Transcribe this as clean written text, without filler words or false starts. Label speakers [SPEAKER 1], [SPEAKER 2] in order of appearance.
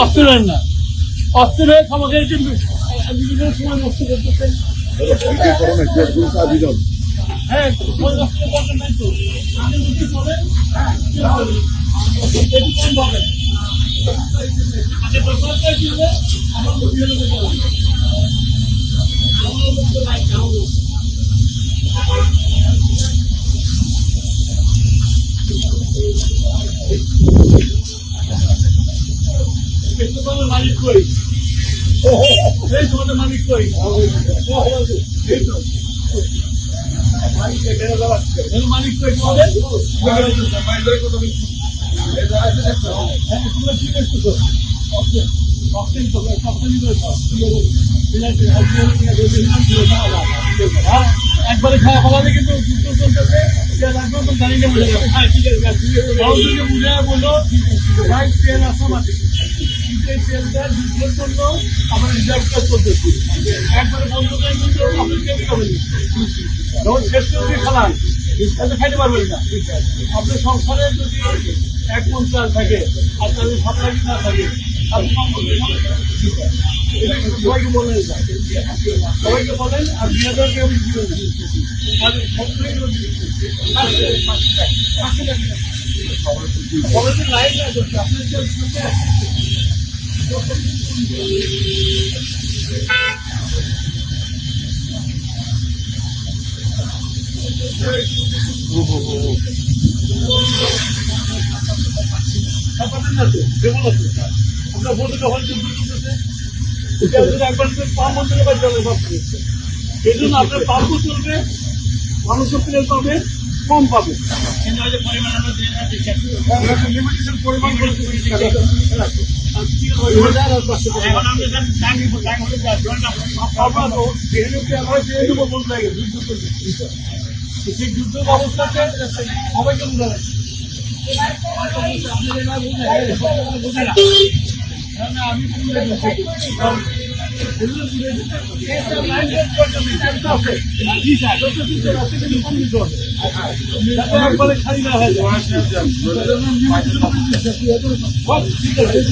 [SPEAKER 1] Australian না, Australia আমাকে বিভিন্ন সময় নষ্ট করতেছেন। হ্যাঁ, নাই তো বলেন, মালিক কই, এই তোমাদের মালিক কই, এই তো মালিক কই তোমাদের, একবারে খাওয়া ফলালে কিন্তু জানি না বুঝে যাবে। হ্যাঁ ঠিক আছে, বুঝে বললো ভাই তেল আসা মাটি, কিন্তু এই তেলটা যুদ্ধের জন্য আমরা রিজার্ভটা চলতেছি, একবারে বন্ধ করে কিন্তু আপনি তেল খাবেন, যখন শেষ করে খালান তাহলে খাইতে পারবেন না। আপনার সংসারে যদি 1 মণ চাল থাকে আর তাদের সাপ্লাই না থাকে, সবাইকে বলেন, সবাইকে বলেন আর 2000 আর সবাইকে লাইন না করছে আপনার আমরা বলতে যখন একবার পাম্প বন্ধ করে জলের ভাব করেছে, এই জন্য আপনার পাম্পও চলবে, মানুষও প্লেন পাবে, কম পাবে, কিন্তু পরিমাণ সেই যুদ্ধ অবস্থাতে সবাইকে বোঝাবেন। আমি একবারে খালি না হয় ঠিক আছে।